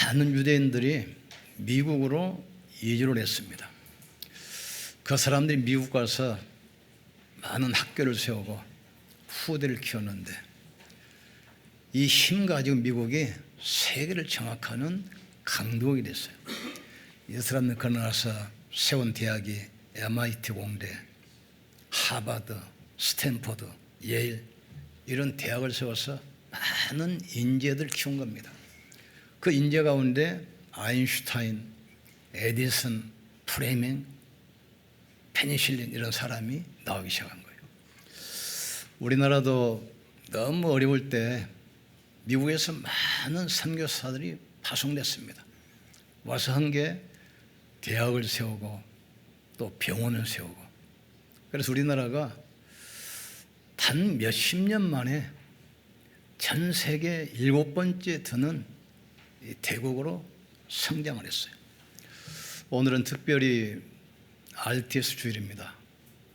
많은 유대인들이 미국으로 이주를 했습니다. 그 사람들이 미국 가서 많은 학교를 세우고 후대를 키웠는데 이 힘 가지고 미국이 세계를 장악하는 강국이 됐어요. 이 사람들 건너가서 세운 대학이 MIT 공대, 하버드, 스탠퍼드, 예일 이런 대학을 세워서 많은 인재들 키운 겁니다. 그 인재 가운데 아인슈타인, 에디슨, 프레밍, 페니실린 이런 사람이 나오기 시작한 거예요. 우리나라도 너무 어려울 때 미국에서 많은 선교사들이 파송됐습니다. 와서 한 게 대학을 세우고 또 병원을 세우고, 그래서 우리나라가 단 몇십 년 만에 전 세계 7번째 드는 대국으로 성장을 했어요. 오늘은 특별히 RTS 주일입니다.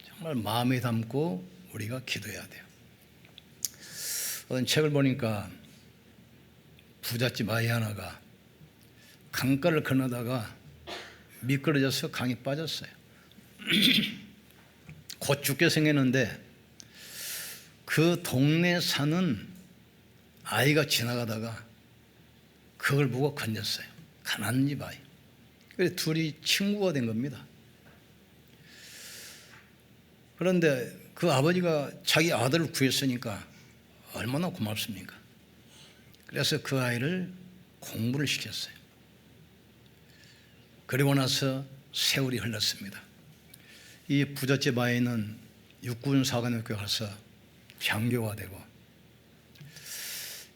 정말 마음에 담고 우리가 기도해야 돼요. 어떤 책을 보니까 부잣집 아이 하나가 강가를 건너다가 미끄러져서 강에 빠졌어요. 곧 죽게 생겼는데 그 동네에 사는 아이가 지나가다가 그걸 보고 건졌어요. 가난한 집 아이. 그래서 둘이 친구가 된 겁니다. 그런데 그 아버지가 자기 아들을 구했으니까 얼마나 고맙습니까? 그래서 그 아이를 공부를 시켰어요. 그리고 나서 세월이 흘렀습니다. 이 부잣집 아이는 육군사관학교 가서 장교가 되고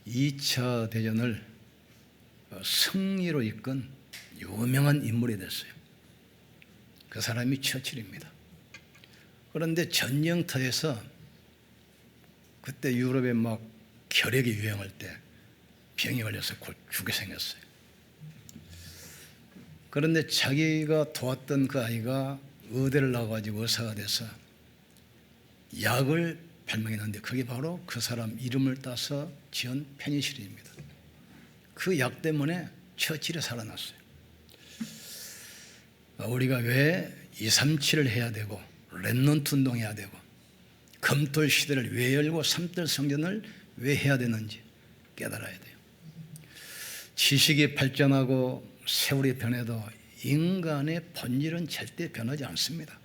2차 대전을 승리로 이끈 유명한 인물이 됐어요. 그 사람이 처칠입니다. 그런데 전쟁터에서 그때 유럽에 막 결핵이 유행할 때 병이 걸려서 곧 죽게 생겼어요. 그런데 자기가 도왔던 그 아이가 의대를 나와가지고 의사가 돼서 약을 발명했는데 그게 바로 그 사람 이름을 따서 지은 페니실린입니다. 그 약 때문에 처칠이 살아났어요. 우리가 왜 237을 해야 되고 렘넌트 운동해야 되고 금토일 시대를 왜 열고 삼들 성전을 왜 해야 되는지 깨달아야 돼요. 지식이 발전하고 세월이 변해도 인간의 본질은 절대 변하지 않습니다.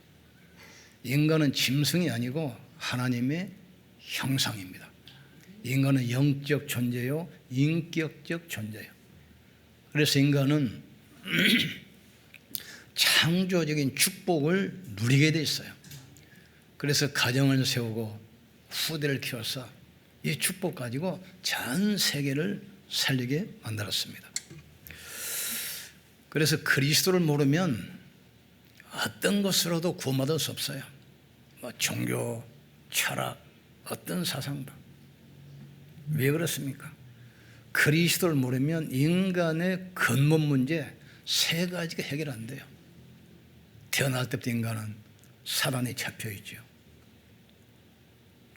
인간은 짐승이 아니고 하나님의 형상입니다. 인간은 영적 존재요, 인격적 존재요. 그래서 인간은 창조적인 축복을 누리게 돼 있어요. 그래서 가정을 세우고 후대를 키워서 이 축복 가지고 전 세계를 살리게 만들었습니다. 그래서 그리스도를 모르면 어떤 것으로도 구원받을 수 없어요. 뭐 종교, 철학, 어떤 사상도. 왜 그렇습니까? 그리스도를 모르면 인간의 근본 문제 세 가지가 해결 안 돼요. 태어날 때부터 인간은 사단에 잡혀 있죠.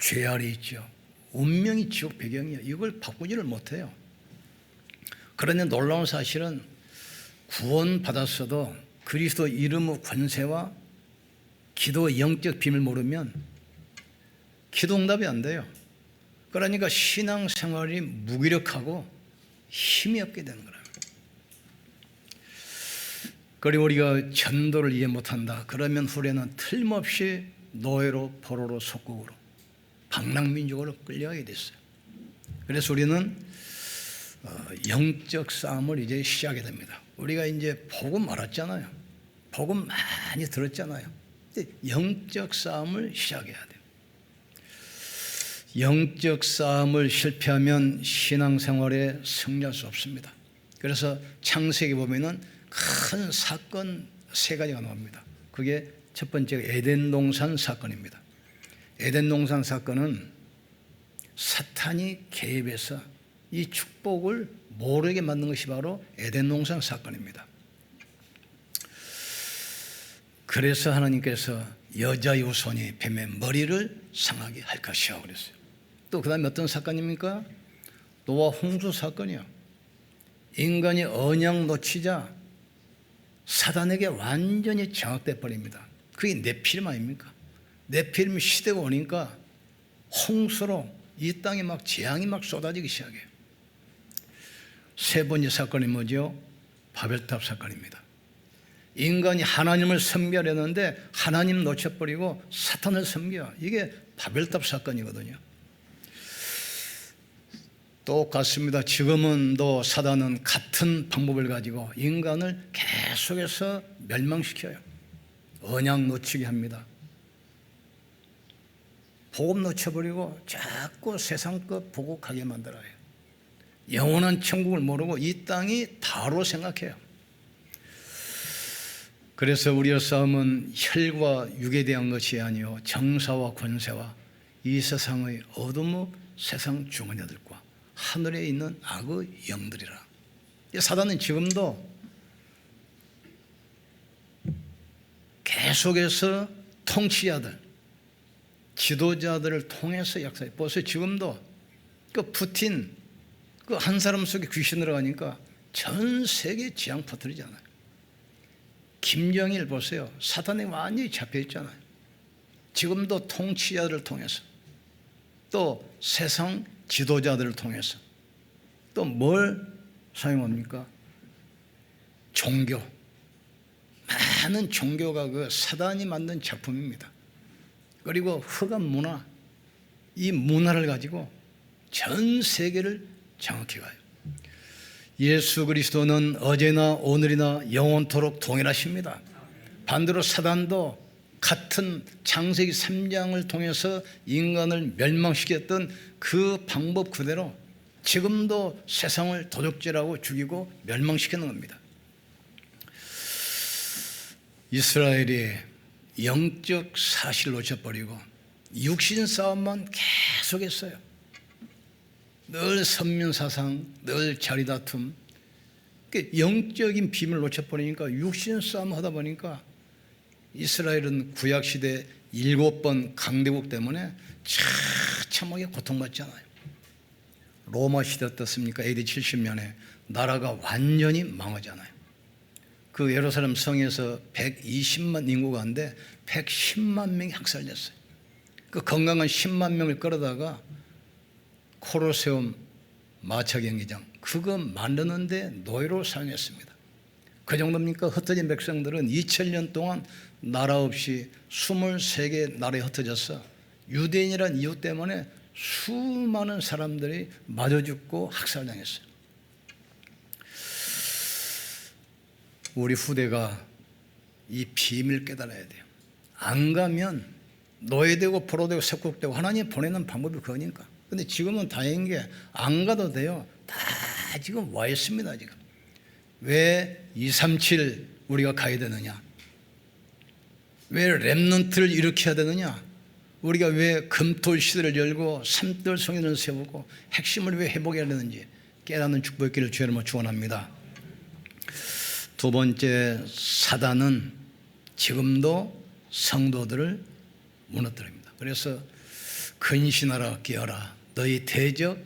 죄 아래 있죠. 운명이 지옥 배경이에요. 이걸 바꾸지를 못해요. 그런데 놀라운 사실은 구원받았어도 그리스도 이름의 권세와 기도의 영적 비밀을 모르면 기도 응답이 안 돼요. 그러니까 신앙생활이 무기력하고 힘이 없게 되는 거예요. 그리고 우리가 전도를 이해 못한다. 그러면 후에는 틀림없이 노예로, 포로로, 속국으로, 방랑민족으로 끌려가게 됐어요. 그래서 우리는 영적 싸움을 이제 시작하게 됩니다. 우리가 이제 복음 알았잖아요. 복음 많이 들었잖아요. 근데 영적 싸움을 시작해야 돼요. 영적 싸움을 실패하면 신앙생활에 승리할 수 없습니다. 그래서 창세기 보면은 큰 사건 세 가지가 나옵니다. 그게 첫 번째가 에덴 동산 사건입니다. 에덴 동산 사건은 사탄이 개입해서 이 축복을 모르게 만든 것이 바로 에덴 동산 사건입니다. 그래서 하나님께서 여자의 후손이 뱀의 머리를 상하게 할 것이야 그랬어요. 또 그 다음에 어떤 사건입니까? 노아 홍수 사건이요. 인간이 언약 놓치자 사단에게 완전히 장악돼 버립니다. 그게 네피림 아닙니까? 네피림 시대가 오니까 홍수로 이 땅에 막 재앙이 막 쏟아지기 시작해요. 세 번째 사건이 뭐죠? 바벨탑 사건입니다. 인간이 하나님을 섬기려는데 하나님 놓쳐버리고 사탄을 섬겨. 이게 바벨탑 사건이거든요. 똑같습니다. 지금은 또 사단은 같은 방법을 가지고 인간을 계속해서 멸망시켜요. 언약 놓치게 합니다. 복음 놓쳐버리고 자꾸 세상 것 보고 가게 만들어요. 영원한 천국을 모르고 이 땅이 다로 생각해요. 그래서 우리의 싸움은 혈과 육에 대한 것이 아니요 정사와 권세와 이 세상의 어둠의 세상 주관자들과 하늘에 있는 악의 영들이라. 사단은 지금도 계속해서 통치자들, 지도자들을 통해서 역사해. 보세요. 지금도 그 푸틴 그 한 사람 속에 귀신 들어가니까 전 세계 지향 퍼뜨리잖아요. 김정일 보세요. 사탄에 완전히 잡혀 있잖아요. 지금도 통치자들을 통해서 또 세상 지도자들을 통해서 또 뭘 사용합니까? 종교. 많은 종교가 그 사단이 만든 작품입니다. 그리고 흑암 문화, 이 문화를 가지고 전 세계를 장악해 가요. 예수 그리스도는 어제나 오늘이나 영원토록 동일하십니다. 반대로 사단도 같은 창세기 3장을 통해서 인간을 멸망시켰던 그 방법 그대로 지금도 세상을 도적질하고 죽이고 멸망시키는 겁니다. 이스라엘이 영적 사실을 놓쳐버리고 육신 싸움만 계속했어요. 늘 선민사상, 늘 자리다툼. 영적인 비밀을 놓쳐버리니까 육신 싸움 하다 보니까 이스라엘은 구약시대 7번 강대국 때문에 처참하게 고통받잖아요. 로마 시대 어떻습니까? AD 70년에 나라가 완전히 망하잖아요. 그 예루살렘 성에서 120만 인구가 한데 110만 명이 학살됐어요. 그 건강한 10만 명을 끌어다가 콜로세움 마차 경기장 그거 만드는데 노예로 사용했습니다. 그 정도입니까? 흩어진 백성들은 2000년 동안 나라 없이 23개 나라에 흩어져서 유대인이라는 이유 때문에 수많은 사람들이 맞아 죽고 학살당했어요. 우리 후대가 이 비밀 깨달아야 돼요. 안 가면 노예되고 포로되고 석국되고 하나님 보내는 방법이 그거니까. 근데 지금은 다행인 게 안 가도 돼요. 다 지금 와 있습니다. 지금 왜 237 우리가 가야 되느냐? 왜 렘넌트를 일으켜야 되느냐? 우리가 왜 금토 시대를 열고 삼돌 성인을 세우고 핵심을 왜 회복해야 되는지 깨닫는 축복의 길을 주의 이름으로 축원합니다. 두 번째, 사단은 지금도 성도들을 무너뜨립니다. 그래서 근신하라 깨어라 너희 대적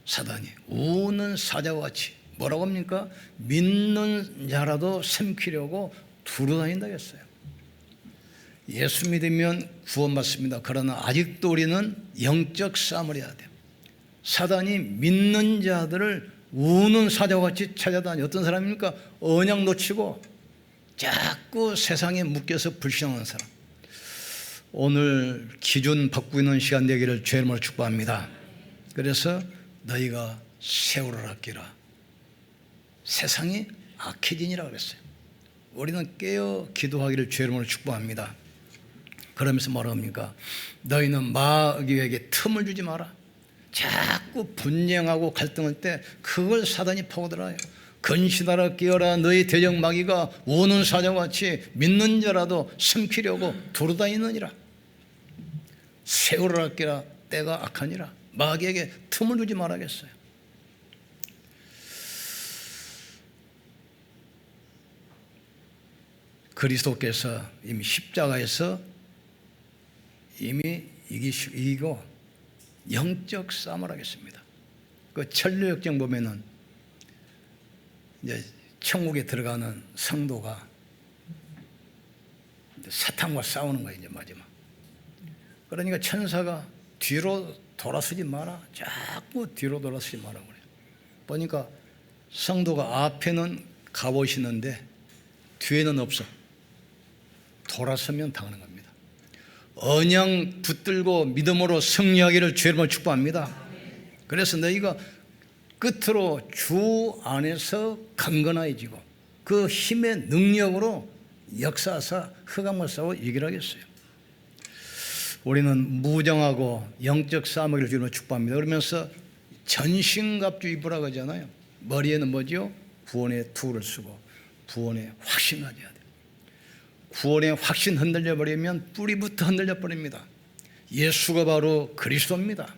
사단이 우는 사자와 같이 뭐라고 합니까? 믿는 자라도 삼키려고 두루다닌다고 했어요. 예수 믿으면 구원받습니다. 그러나 아직도 우리는 영적 싸움을 해야 돼요. 사단이 믿는 자들을 우는 사자와 같이 찾아다니. 어떤 사람입니까? 언약 놓치고 자꾸 세상에 묶여서 불신하는 사람. 오늘 기준 바꾸는 시간 되기를 주의 이름으로 축복합니다. 그래서 너희가 세월을 아끼라. 세상이 악해지니라 그랬어요. 우리는 깨어 기도하기를 주의 이름으로 축복합니다. 그러면서 뭐랍니까? 너희는 마귀에게 틈을 주지 마라. 자꾸 분쟁하고 갈등할 때 그걸 사단이 파고들어요. 근신하라 깨어라 너희 대적 마귀가 우는 사자와 같이 믿는 자라도 삼키려고 두루다니느니라. 세월을 아끼라 때가 악하니라. 마귀에게 틈을 주지 말아야겠어요. 그리스도께서 이미 십자가에서 이미 이기고 영적 싸움을 하겠습니다. 그 천류역정 보면은 이제 천국에 들어가는 성도가 사탄과 싸우는 거예요, 이제 마지막. 그러니까 천사가 뒤로 돌아서지 마라. 자꾸 뒤로 돌아서지 마라 그래요. 보니까 성도가 앞에는 갑옷이 있는데 뒤에는 없어. 돌아서면 당하는 겁니다. 언양 붙들고 믿음으로 승리하기를 주의 이름으로 축복합니다. 그래서 너희가 끝으로 주 안에서 강건해지고 그 힘의 능력으로 역사하사 흑암과 싸워 이기라 하겠어요. 우리는 무정하고 영적 싸움을 주로 축복합니다. 그러면서 전신갑주 입으라고 하잖아요. 머리에는 뭐죠? 구원의 투구를 쓰고 구원의 확신 가져야 돼요. 구원의 확신 흔들려 버리면 뿌리부터 흔들려 버립니다. 예수가 바로 그리스도입니다.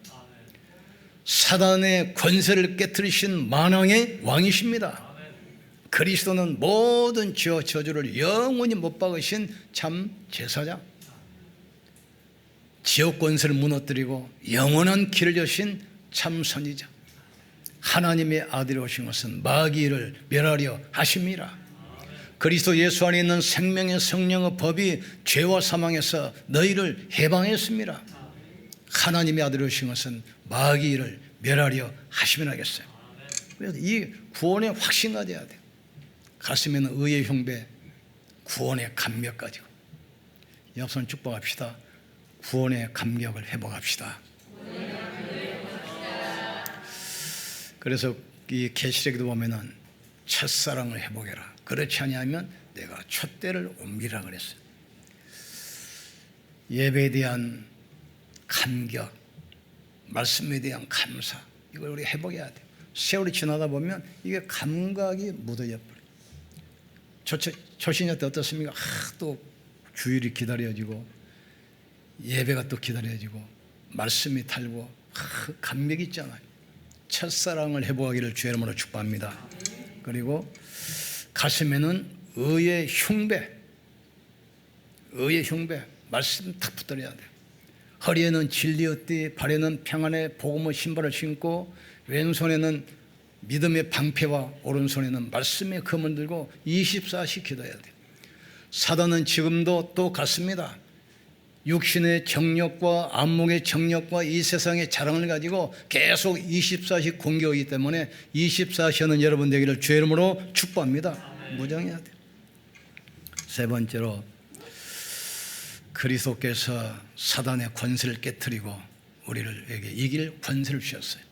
사단의 권세를 깨뜨리신 만왕의 왕이십니다. 그리스도는 모든 죄와 저주를 영원히 못 박으신 참 제사장, 지옥 권세를 무너뜨리고 영원한 길을 여신 참 선지자, 하나님의 아들이 오신 것은 마귀를 멸하려 하심이라. 그리스도 예수 안에 있는 생명의 성령의 법이 죄와 사망에서 너희를 해방했습니다. 하나님의 아들이 오신 것은 마귀를 멸하려 하심이라 하겠어요. 그래서 이 구원의 확신 가져야 돼요. 가슴에는 의의 흉배, 구원의 감격 가지고 옆손 축복합시다. 구원의 감격을 회복합시다. 그래서 이 계시록에도 보면은 첫사랑을 회복해라. 그렇지 아니하면 내가 촛대를 옮기라 그랬어요. 예배에 대한 감격, 말씀에 대한 감사, 이걸 우리 회복해야 돼요. 세월이 지나다 보면 이게 감각이 묻어져 버려요. 초신자 때 어떻습니까? 또 주일이 기다려지고 예배가 또 기다려지고 말씀이 달고 감격이 있잖아요. 첫사랑을 회복하기를 주의 이름으로 축복합니다. 그리고 가슴에는 의의 흉배, 말씀 탁 붙들어야 돼요. 허리에는 진리의 띠, 발에는 평안의 복음의 신발을 신고 왼손에는 믿음의 방패와 오른손에는 말씀의 검을 들고 24시 기도해야 돼요. 사단은 지금도 또 같습니다. 육신의 정력과 안목의 정력과 이 세상의 자랑을 가지고 계속 24시 공격이기 때문에 24시는 여러분 되기를 주의 이름으로 축복합니다. 무장해야 돼요. 세 번째로 그리스도께서 사단의 권세를 깨뜨리고 우리에게 이길 권세를 주셨어요.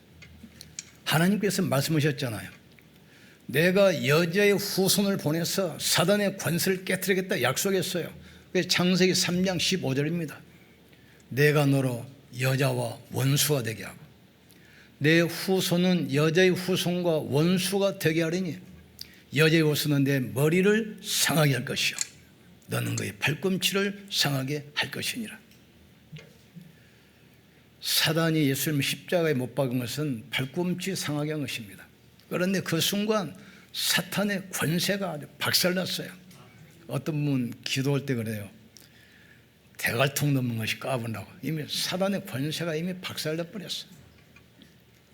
하나님께서 말씀하셨잖아요. 내가 여자의 후손을 보내서 사단의 권세를 깨뜨리겠다 약속했어요. 창세기 3장 15절입니다. 내가 너로 여자와 원수가 되게 하고 내 후손은 여자의 후손과 원수가 되게 하리니 여자의 후손은 내 머리를 상하게 할 것이요 너는 그의 발꿈치를 상하게 할 것이니라. 사단이 예수님을 십자가에 못 박은 것은 발꿈치 상하게 한 것입니다. 그런데 그 순간 사탄의 권세가 아주 박살났어요. 어떤 분 기도할 때 그래요. 대갈통 넘는 것이 까분다고. 이미 사단의 권세가 이미 박살나 버렸어요.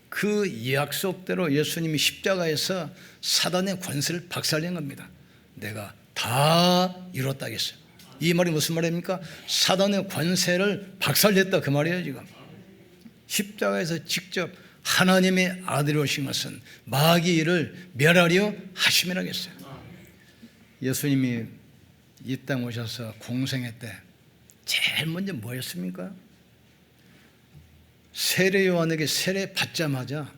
그 약속대로 예수님이 십자가에서 사단의 권세를 박살낸 겁니다. 내가 다 이뤘다 하겠어요. 이 말이 무슨 말입니까? 사단의 권세를 박살냈다 그 말이에요. 지금 십자가에서 직접 하나님의 아들이 오신 것은 마귀를 멸하려 하심이라겠어요. 예수님이 이 땅 오셔서 공생애 때 제일 먼저 뭐였습니까? 세례 요한에게 세례 받자마자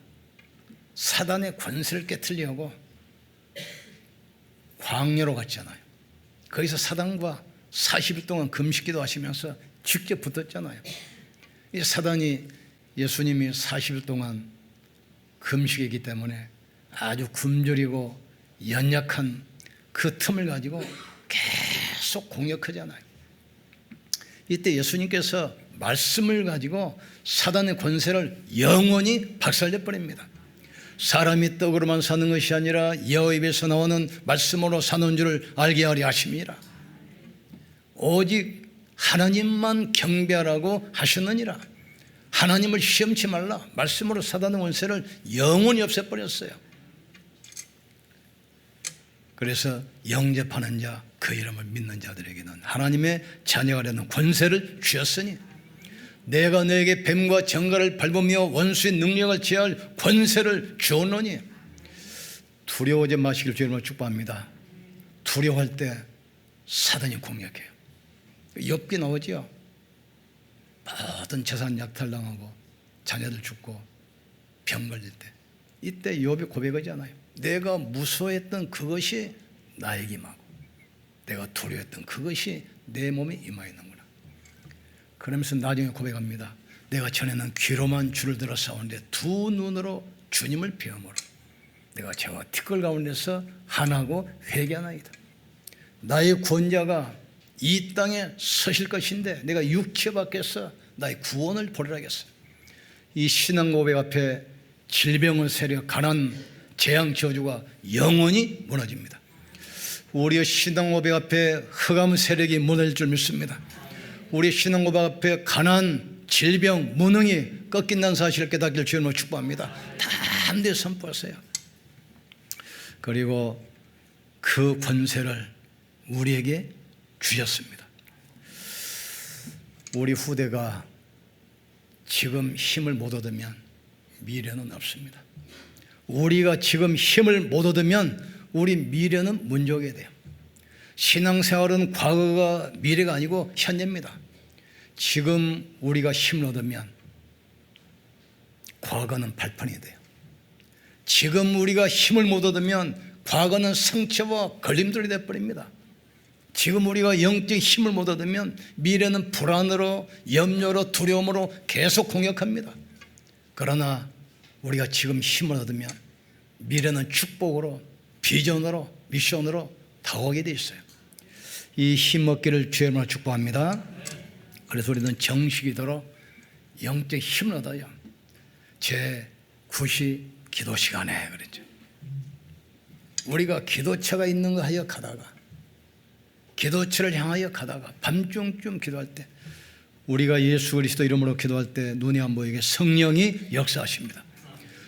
사단의 권세를 깨트리려고 광야로 갔잖아요. 거기서 사단과 40일 동안 금식기도 하시면서 직접 붙었잖아요. 이 사단이 예수님이 40일 동안 금식이기 때문에 아주 굶주리고 연약한 그 틈을 가지고 계속 공격하잖아요. 이때 예수님께서 말씀을 가지고 사단의 권세를 영원히 박살내 버립니다. 사람이 떡으로만 사는 것이 아니라 여호와 입에서 나오는 말씀으로 사는 줄을 알게 하려 하심이라. 오직 하나님만 경배하라고 하셨느니라. 하나님을 시험치 말라. 말씀으로 사단의 권세를 영원히 없애버렸어요. 그래서 영접하는 자, 그 이름을 믿는 자들에게는 하나님의 자녀가 되는 권세를 주셨으니 내가 너에게 뱀과 정갈을 밟으며 원수의 능력을 제할 권세를 주었노니 두려워하지 마시길 주의 이름으로 축복합니다. 두려워할 때 사단이 공략해요. 욥기 나오죠. 모든 재산 약탈당하고 자녀들 죽고 병 걸릴 때 이때 욥이 고백하잖아요. 내가 무서워했던 그것이 나에게 임하고 내가 두려워했던 그것이 내 몸에 임하 있는구나. 그러면서 나중에 고백합니다. 내가 전에는 귀로만 주를 들어 싸우는데 두 눈으로 주님을 배움으로 내가 저와 티끌 가운데서 하나고 회개하나이다. 나의 구원자가 이 땅에 서실 것인데 내가 육체 밖에서 나의 구원을 보리라 하겠어요. 이 신앙 고백 앞에 질병의 세력, 가난, 재앙 저주가 영원히 무너집니다. 우리의 신앙 고백 앞에 흑암 세력이 무너질 줄 믿습니다. 우리 신앙 고백 앞에 가난, 질병, 무능이 꺾인다는 사실을 깨닫기를 주님으로 축복합니다. 담대히 선포하세요. 그리고 그 권세를 우리에게 주셨습니다. 우리 후대가 지금 힘을 못 얻으면 미래는 없습니다. 우리가 지금 힘을 못 얻으면 우리 미래는 문제가 돼요. 신앙생활은 과거가 미래가 아니고 현재입니다. 지금 우리가 힘을 얻으면 과거는 발판이 돼요. 지금 우리가 힘을 못 얻으면 과거는 상처와 걸림돌이 되어버립니다. 지금 우리가 영적 힘을 못 얻으면 미래는 불안으로, 염려로, 두려움으로 계속 공격합니다. 그러나 우리가 지금 힘을 얻으면 미래는 축복으로, 비전으로, 미션으로 다가오게 되어 있어요. 이 힘 얻기를 주의 이름으로 축복합니다. 그래서 우리는 정식이도록 영적 힘을 얻어요. 제 9시 기도 시간에 그랬죠. 우리가 기도처가 있는 거 하여 가다가 기도처를 향하여 가다가 밤중쯤 기도할 때 우리가 예수 그리스도 이름으로 기도할 때 눈이 안 보이게 성령이 역사하십니다.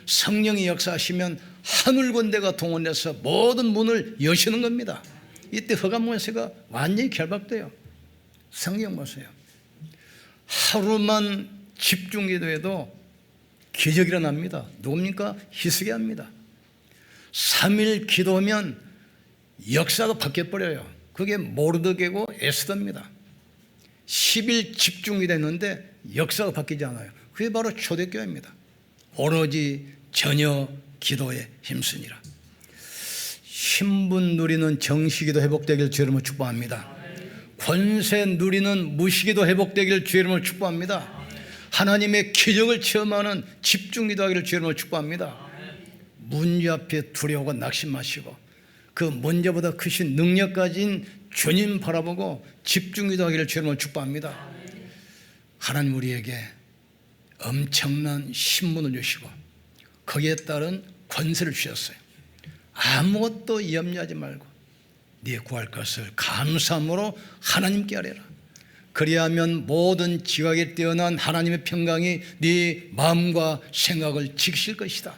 성령이 역사하시면 하늘 군대가 동원돼서 모든 문을 여시는 겁니다. 이때 흑암 권세가 완전히 결박돼요. 성경 보세요. 하루만 집중 기도해도 기적이 일어납니다. 누굽니까? 히스기야입니다. 3일 기도하면 역사가 바뀌어버려요. 그게 모르드게고 에스더입니다. 10일 집중이 됐는데 역사가 바뀌지 않아요. 그게 바로 초대교회입니다. 오로지 전혀 기도에 힘쓰니라. 신분 누리는 정시기도 회복되길 주의 이름으로 축복합니다. 권세 누리는 무시기도 회복되길 주의 이름으로 축복합니다. 하나님의 기적을 체험하는 집중기도하기를 주의 이름으로 축복합니다. 문제 앞에 두려워가 낙심 마시고 그 문제보다 크신 능력 가진 주님 바라보고 집중기도하기를 주의 이름으로 축복합니다. 하나님 우리에게 엄청난 신분을 주시고 거기에 따른 권세를 주셨어요. 아무것도 염려하지 말고 네 구할 것을 감사함으로 하나님께 아뢰라. 그리하면 모든 지각에 뛰어난 하나님의 평강이 네 마음과 생각을 지키실 것이다.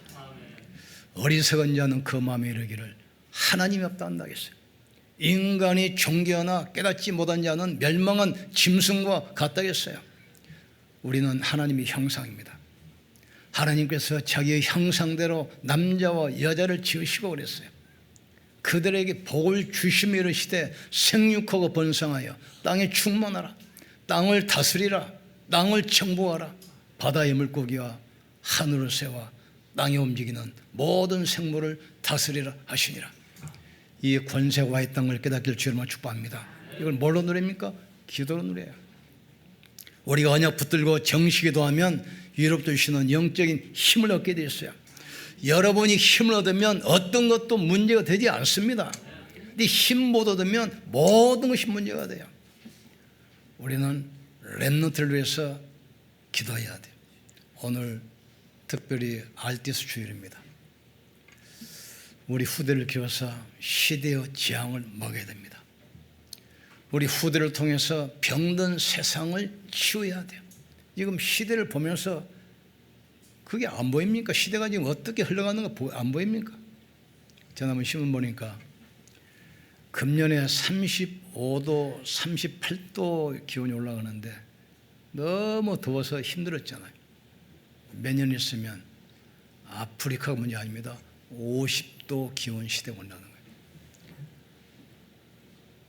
어리석은 자는 그 마음에 이르기를 하나님이 없다 한다겠어요. 인간이 존귀하나 깨닫지 못한 자는 멸망한 짐승과 같다겠어요. 우리는 하나님의 형상입니다. 하나님께서 자기의 형상대로 남자와 여자를 지으시고 그랬어요. 그들에게 복을 주시며 이르시되 생육하고 번성하여 땅에 충만하라. 땅을 다스리라. 땅을 정복하라. 바다의 물고기와 하늘의 새와 땅에 움직이는 모든 생물을 다스리라 하시니라. 이 권세가 와 있다는 걸 깨닫기를 주님으로 축복합니다. 이걸 뭘로 누립니까? 기도로 누려요. 우리가 언약 붙들고 정식기도 하면 위로부터 주시는 영적인 힘을 얻게 되었어요. 여러분이 힘을 얻으면 어떤 것도 문제가 되지 않습니다. 근데 힘 못 얻으면 모든 것이 문제가 돼요. 우리는 렘넌트를 위해서 기도해야 돼요. 오늘 특별히 알티스 주일입니다. 우리 후대를 키워서 시대의 지향을 먹어야 됩니다. 우리 후대를 통해서 병든 세상을 치유해야 돼요. 지금 시대를 보면서 그게 안 보입니까? 시대가 지금 어떻게 흘러가는 거 안 보입니까? 저는 한번 신문 보니까 금년에 35도, 38도 기온이 올라가는데 너무 더워서 힘들었잖아요. 몇 년 있으면 아프리카가 문제 아닙니다. 50도 기온 시대가 온다는 거예요.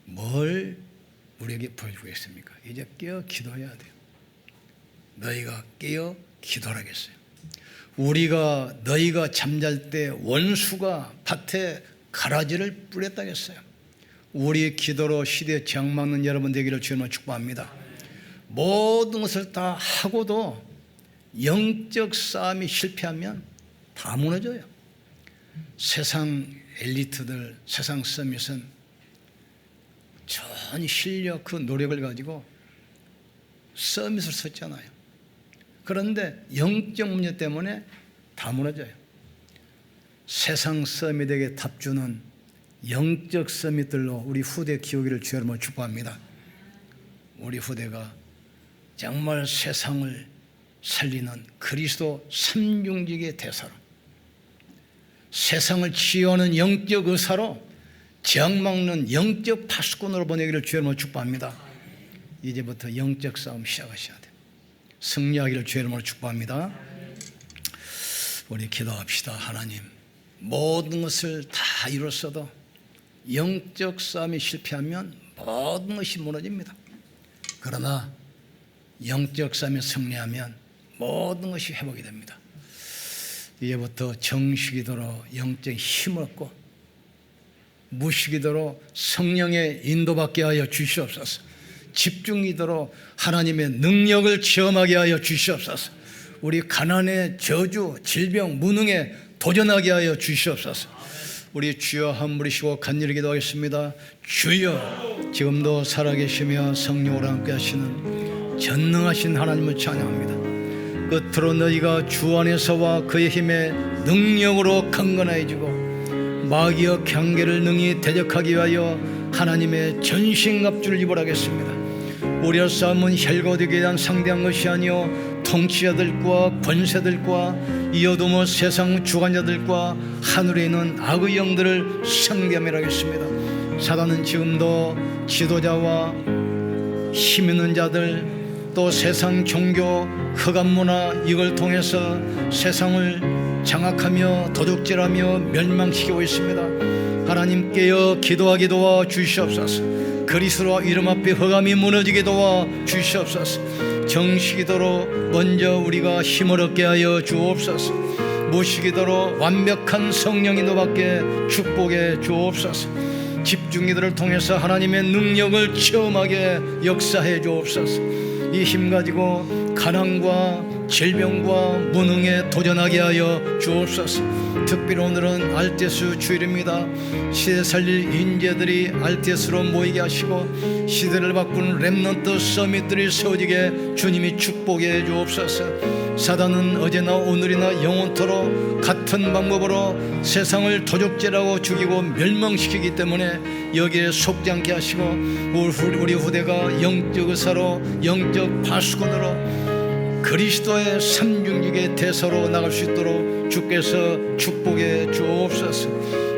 뭘 우리에게 보여주겠습니까? 이제 깨어 기도해야 돼요. 너희가 깨어 기도하겠어요. 너희가 잠잘 때 원수가 밭에 가라지를 뿌렸다겠어요. 우리 기도로 시대에 장막는 여러분 되기를 주님으로 축복합니다. 모든 것을 다 하고도 영적 싸움이 실패하면 다 무너져요. 세상 엘리트들, 세상 서밋은 전 실력, 그 노력을 가지고 서밋을 섰잖아요. 그런데 영적 문제 때문에 다 무너져요. 세상 서밋에게 답주는 영적 서밋들로 우리 후대 키우기를 주여로 축복합니다. 우리 후대가 정말 세상을 살리는 그리스도 삼중직의 대사로, 세상을 치유하는 영적 의사로, 장막는 영적 파수꾼으로 보내기를 주여로 축복합니다. 이제부터 영적 싸움 시작하셔야 돼요. 승리하기를 주여로 축복합니다. 우리 기도합시다. 하나님, 모든 것을 다 이뤘어도 영적 싸움이 실패하면 모든 것이 무너집니다. 그러나 영적 싸움에 승리하면 모든 것이 회복이 됩니다. 이제부터 정식이도록 영적 힘을 얻고 무식이도록 성령의 인도받게 하여 주시옵소서. 집중이도록 하나님의 능력을 체험하게 하여 주시옵소서. 우리 가난의 저주, 질병, 무능에 도전하게 하여 주시옵소서. 우리 주여 한 부리시고 간절히 기도하겠습니다. 주여, 지금도 살아계시며 성령으로 함께 하시는 전능하신 하나님을 찬양합니다. 끝으로 너희가 주 안에서와 그의 힘에 능력으로 강건해지고 마귀의 경계를 능히 대적하기 위하여 하나님의 전신갑주를 입으라겠습니다. 우리의 싸움은 혈과 육에 대한 상대한 것이 아니요 통치자들과 권세들과 이어도모 세상 주관자들과 하늘에 있는 악의 영들을 상대함이라 하겠습니다. 사단은 지금도 지도자와 힘 있는 자들, 또 세상 종교, 흑암 문화, 이걸 통해서 세상을 장악하며 도둑질하며 멸망시키고 있습니다. 하나님 깨어 기도하게 도와 주시옵소서. 그리스도 이름 앞에 흑암이 무너지게 도와 주시옵소서. 정식이도록 먼저 우리가 힘을 얻게 하여 주옵소서. 무식이도록 완벽한 성령 인도받게 축복해 주옵소서. 집중기도를 통해서 하나님의 능력을 체험하게 역사해 주옵소서. 이 힘 가지고 가난과 질병과 무능에 도전하게 하여 주옵소서. 특별히 오늘은 알테스 주일입니다. 시대 살릴 인재들이 알테스로 모이게 하시고 시대를 바꾸는 렘넌트 서밋들이 세워지게 주님이 축복해 주옵소서. 사단은 어제나 오늘이나 영원토록 같은 방법으로 세상을 도적질하고 죽이고 멸망시키기 때문에 여기에 속지 않게 하시고 우리 후대가 영적 의사로 영적 파수꾼으로 그리스도의 삼중직의 대사로 나갈 수 있도록 주께서 축복해 주옵소서.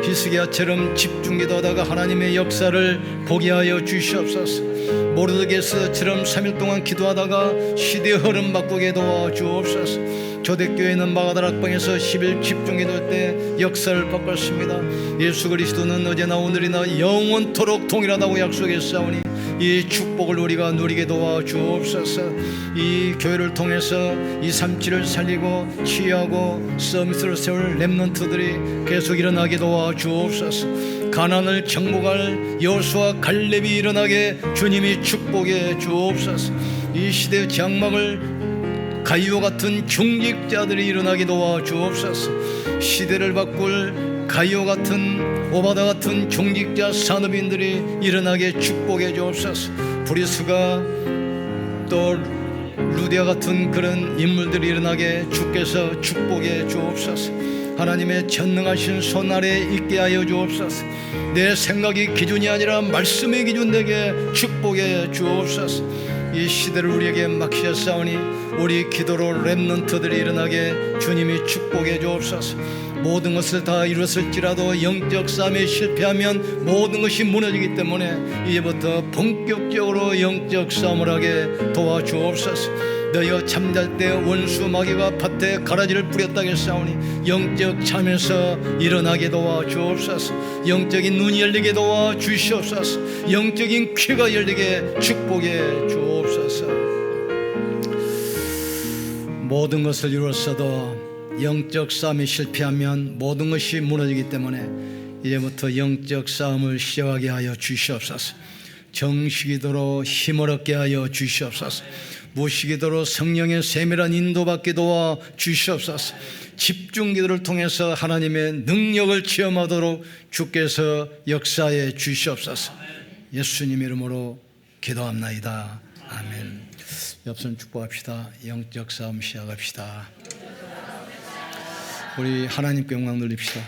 히스기야처럼 집중기도하다가 하나님의 역사를 보게 하여 주시옵소서. 모르드게스처럼 3일 동안 기도하다가 시대의 흐름 바꾸게 도와 주옵소서. 초대교회는 마가다락방에서 10일 집중기도할 때 역사를 바꿨습니다. 예수 그리스도는 어제나 오늘이나 영원토록 동일하다고 약속했사오니 이 축복을 우리가 누리게 도와 주옵소서. 이 교회를 통해서 이 삼치를 살리고 치유하고 서밋을 세울 렘넌트들이 계속 일어나게 도와 주옵소서. 가난을 정복할 여호수아 갈렙이 일어나게 주님이 축복해 주옵소서. 이 시대의 장막을 가이오 같은 중직자들이 일어나게 도와 주옵소서. 시대를 바꿀 가이오 같은 오바다 같은 중직자 산업인들이 일어나게 축복해 주옵소서. 브리스가 또 루디아 같은 그런 인물들이 일어나게 주께서 축복해 주옵소서. 하나님의 전능하신 손 아래에 있게 하여 주옵소서. 내 생각이 기준이 아니라 말씀의 기준 되게 축복해 주옵소서. 이 시대를 우리에게 맡기셨사오니 우리 기도로 렘넌트들이 일어나게 주님이 축복해 주옵소서. 모든 것을 다 이뤘을지라도 영적 싸움에 실패하면 모든 것이 무너지기 때문에 이제부터 본격적으로 영적 싸움을 하게 도와주옵소서. 너희가 잠잘 때 원수 마귀가 밭에 가라지를 뿌렸다 했사오니 영적 잠에서 일어나게 도와주옵소서. 영적인 눈이 열리게 도와주시옵소서. 영적인 귀가 열리게 축복해 주옵소서. 모든 것을 이뤘어도 영적 싸움에 실패하면 모든 것이 무너지기 때문에 이제부터 영적 싸움을 시작하게 하여 주시옵소서. 정식이도록 힘을 얻게 하여 주시옵소서. 무식이도록 성령의 세밀한 인도받게 도와 주시옵소서. 집중기도를 통해서 하나님의 능력을 체험하도록 주께서 역사해 주시옵소서. 예수님 이름으로 기도합나이다. 아멘. 옆선 축복합시다. 영적 싸움 시작합시다. 우리 하나님께 영광 돌립시다.